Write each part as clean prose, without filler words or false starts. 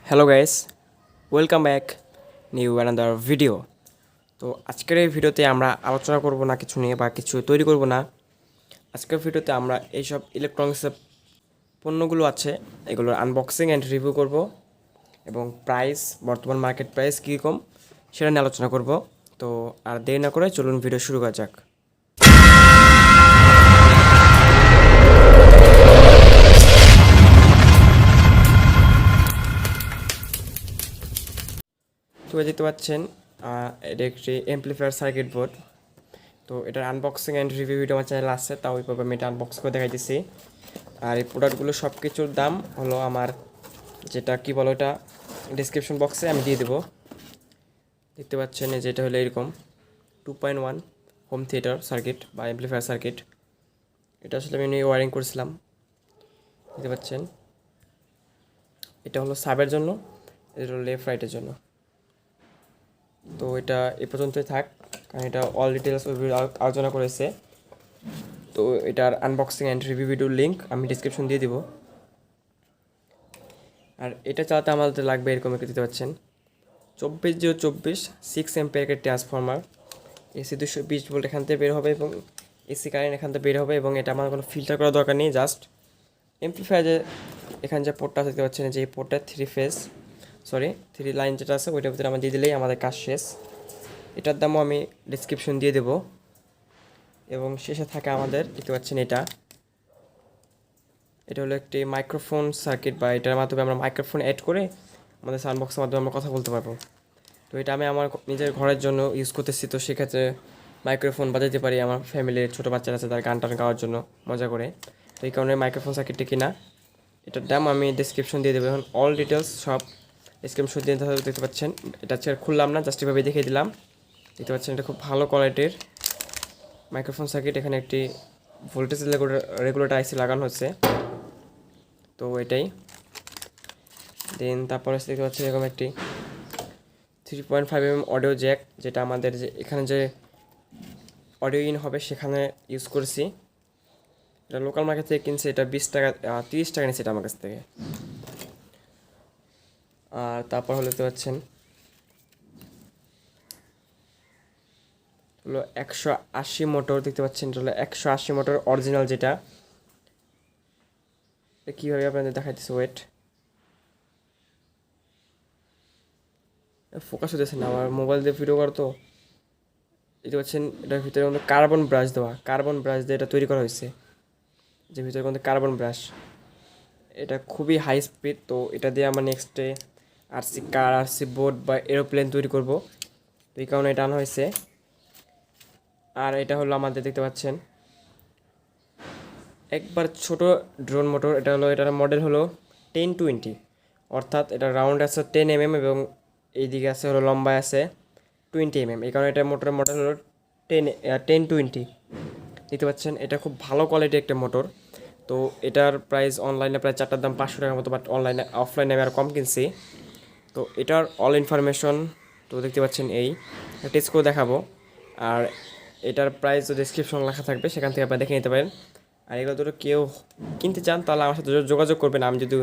Hello guys, welcome back new another video. তো আজকের এই ভিডিওতে আমরা আলোচনা করব না কিছু নিয়ে বা কিছু তৈরি করব না। আজকের ভিডিওতে আমরা এইসব ইলেকট্রনিক্সের পণ্যগুলো আছে এগুলোর আনবক্সিং অ্যান্ড রিভিউ করব এবং প্রাইস, বর্তমান মার্কেট প্রাইস কীরকম সেটা নিয়ে আলোচনা করব। তো আর দেরি না করে চলুন ভিডিও শুরু করা যাক। তো দেখতে পাচ্ছেন এটা একটি অ্যাম্পলিফায়ার সার্কিট বোর্ড। তো এটার আনবক্সিং অ্যান্ড রিভিউ ভিডিও আমার চ্যানেলে আসছে, তাও ওইভাবে আমি এটা আনবক্স করে দেখাইতেছি। আর এই প্রোডাক্টগুলো সব কিছুর দাম হলো আমার যেটা কি বলো এটা ডিসক্রিপশন বক্সে আমি দিয়ে দেবো। দেখতে পাচ্ছেন যেটা হলো এরকম 2.1 হোম থিয়েটার সার্কিট বা অ্যাম্পলিফায়ার সার্কিট। এটা আসলে আমি ওয়ারিং করেছিলাম। দেখতে পাচ্ছেন এটা হলো সাবের জন্য, এটা হলো লেফট রাইটের জন্য। তো এটা এ পর্যন্তই থাক, কারণ এটা অল ডিটেলস আলোচনা করেছে। তো এটার আনবক্সিং অ্যান্ড রিভিউ ভিডিওর লিঙ্ক আমি ডিসক্রিপশন দিয়ে দিব। আর এটা চালাতে আমাদের লাগবে এরকম একটা, দিতে পাচ্ছেন 24/024 6 অ্যাম্পিয়ারের ট্রান্সফরমার। এসি 220 ভোল্ট এখান থেকে বের হবে এবং এসি কারেন্ট এখান থেকে বের হবে, এবং এটা আমার কোনো ফিল্টার করার দরকার নেই। জাস্ট অ্যাম্পলিফায়ারে এখানে যে পোর্টটা দেখতে পাচ্ছেন, যে এই পোর্টটা 3 লাইন যেটা আছে ওইটার ভিতরে আমরা দিয়ে দিলেই আমাদের কাজ শেষ। এটার দামও আমি ডিসক্রিপশন দিয়ে দেবো। এবং শেষে থাকে আমাদের দেখতে পাচ্ছেন এটা হলো একটি মাইক্রোফোন সার্কিট, বা এটার মাধ্যমে আমরা মাইক্রোফোন অ্যাড করে আমাদের সাউন্ড বক্সের মাধ্যমে আমরা কথা বলতে পারবো। তো এটা আমি আমার নিজের ঘরের জন্য ইউজ করতেছি, তো সেক্ষেত্রে মাইক্রোফোন বাজাতে পারি আমার ফ্যামিলির ছোটো বাচ্চারা আছে তার গান টান গাওয়ার জন্য মজা করে। তো এই কারণে মাইক্রোফোন সার্কিটটি কিনা। এটার দাম আমি ডিসক্রিপশন দিয়ে দেবো। এখন অল ডিটেলস সব ডিসক্রিপশন দিয়ে দেখতে পাচ্ছেন। এটা ছেড়ে খুললাম না, জাস্ট এভাবে দেখিয়ে দিলাম। দেখতে পাচ্ছেন এটা খুব ভালো কোয়ালিটির মাইক্রোফোন সার্কিট। এখানে একটি ভোল্টেজ রেগুলেটর আইসি লাগানো হচ্ছে। তো এটাই দেন তারপরে দেখতে পাচ্ছি এরকম একটি 3.5 mm অডিও জ্যাক, যেটা আমাদের যে এখানে যে অডিও ইন হবে সেখানে ইউজ করেছি। এটা লোকাল মার্কেট থেকে কিনছে, এটা 20 টাকা 30 টাকা নিচ্ছে এটা আমার কাছ থেকে। আর তারপর হলো দেখতে পাচ্ছেন হলো 180 মোটর। দেখতে পাচ্ছেন এটা হলো 180 মোটর অরিজিনাল, যেটা কীভাবে আপনাদের দেখাইতেছে, ওয়েট ফোকাস হতেছে না, আমার মোবাইল দিয়ে ভিডিও করা তো। দেখতে পাচ্ছেন এটার ভিতরে মধ্যে কার্বন ব্রাশ দেওয়া, কার্বন ব্রাশ দিয়ে এটা তৈরি করা হয়েছে, যে ভিতরে মধ্যে কার্বন ব্রাশ। এটা খুবই হাই স্পিড। তো এটা দিয়ে আমরা নেক্সটে আরসি কার, আরসি বোট বা এরোপ্লেন তৈরি করব। তো এই কারণে এটা আনা হয়েছে। আর এটা হলো আমাদের দেখতে পাচ্ছেন একবার ছোট ড্রোন মোটর। এটা হলো এটার মডেল হলো 1020, অর্থাৎ এটা রাউন্ড আছে 10 mm এবং এই দিকে আছে হলো লম্বায় আছে 20 mm। এই কারণে এটা মোটরের মডেল হলো 1020। দেখতে পাচ্ছেন এটা খুব ভালো কোয়ালিটির একটা মোটর। তো এটার প্রাইস অনলাইনে প্রায় চারটার দাম 500 টাকার মতো, বাট অনলাইনে অফলাইনে আমি আর কম কিনছি। তো এটার অল ইনফরমেশন তো দেখতে পাচ্ছেন, এই টেস্ট করে দেখাবো। আর এটার প্রাইস ডিসক্রিপশন লেখা থাকবে, সেখান থেকে আপনারা দেখে নিতে পারেন। আর এগুলো দুটো কেউ কিনতে চান তাহলে আমার সাথে যোগাযোগ করবেন, আমি যদি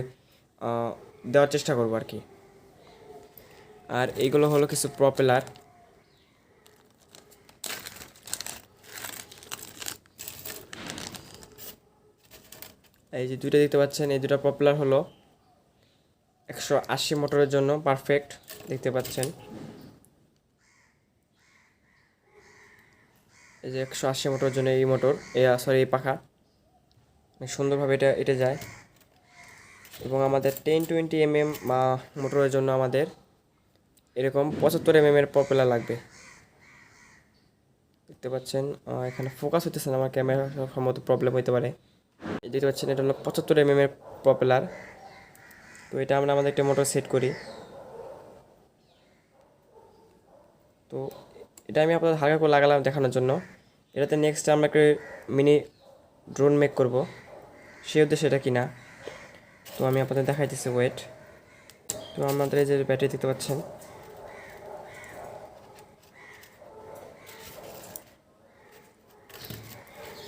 দেওয়ার চেষ্টা করবো আর কি। আর এইগুলো হলো কিছু প্রপেলার। এই যে দুইটা দেখতে পাচ্ছেন, এই দুটো পপুলার হলো 180 মোটরের জন্য পারফেক্ট। দেখতে পাচ্ছেন এই যে 180 মোটরের জন্য এই মোটর, এই পাখা সুন্দরভাবে এটা যায়। এবং আমাদের 1020 mm মোটরের জন্য আমাদের এরকম 75 mm এর পপুলার লাগবে। দেখতে পাচ্ছেন এখানে ফোকাস হতেছে না, আমার ক্যামেরা সম্ভবত প্রবলেম হতে পারে। দেখতে পাচ্ছেন এটা হলো 75 mm এর পপুলার। তো এটা আমরা আমাদের একটা মোটর সেট করি। তো এটা আমি আপনাদের হালকা করে লাগালাম দেখানোর জন্য। এটাতে নেক্সট আমরা একটা মিনি ড্রোন মেক করব, সেই উদ্দেশ্যে এটা কিনা। তো আমি আপনাদের দেখাইতেছি, ওয়েট। তো আমাদের এই যে ব্যাটারি দেখতে পাচ্ছেন,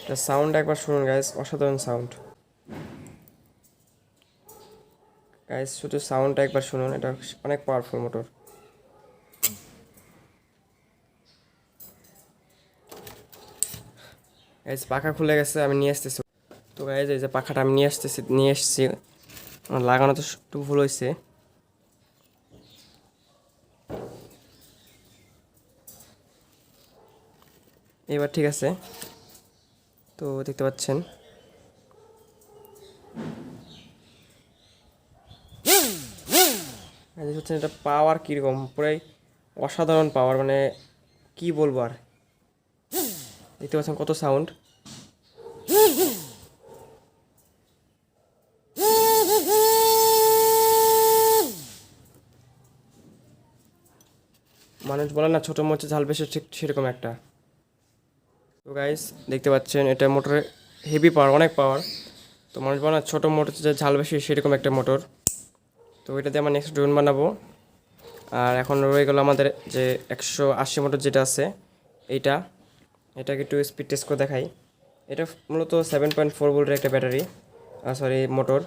এটা সাউন্ড একবার শুনুন গাইস, অসাধারণ সাউন্ড। গাইস শুধু সাউন্ডটা একবার শুনুন, এটা অনেক পাওয়ারফুল মোটর। গাইস পাখা খুলে গেছে, আমি নিয়ে আসতেছি। তো গাইস এই যে পাখাটা আমি নিয়ে এসেছি, আমার লাগানো তো একটু ভুল হয়েছে। এবার ঠিক আছে। তো দেখতে পাচ্ছেন হচ্ছে এটা পাওয়ার কীরকম, পুরাই অসাধারণ পাওয়ার, মানে কি বলবো আর। দেখতে পাচ্ছেন কত সাউন্ড। মানুষ বলে না ছোটো মরিচে ঝাল বেশি, ঠিক সেরকম একটা। তো গাইস দেখতে পাচ্ছেন এটা মোটরে হেভি পাওয়ার, অনেক পাওয়ার। তো মানুষ বলে না ছোটো মোটর যে ঝাল বেশি, সেরকম একটা মোটর। তো এটা দিয়ে আমরা নেক্সট ড্রোন বানাবো। আর এখন রয়ে গেল আমাদের যে 180 মোটর যেটা আছে এইটা, এটাকে একটু স্পিড টেস্ট করে দেখাই। এটা মূলত 7.4 ভোল্টের একটা ব্যাটারি, সরি মোটর।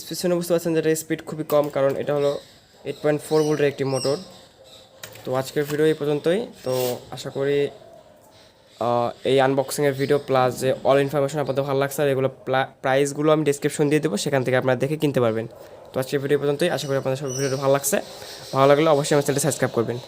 স্পিড শুনে বুঝতে পারছেন যে এটা স্পিড খুবই কম, কারণ এটা হলো 8.4 ভোল্টের একটি মোটর। তো আজকের ভিডিও এই পর্যন্তই। তো আশা করি এই আনবক্সিংয়ের ভিডিও প্লাস যে অল ইনফরমেশন আপনাদের ভালো লাগছে। আর এগুলো প্রাইসগুলো আমি ডিসক্রিপশন দিয়ে দেবো, সেখান থেকে আপনারা দেখে কিনতে পারবেন। তো আজকের ভিডিও পর্যন্তই। আশা করি আপনাদের সব ভিডিওটা ভালো লাগছে। ভালো লাগলে অবশ্যই আমার চ্যানেলটি সাবস্ক্রাইব করবেন।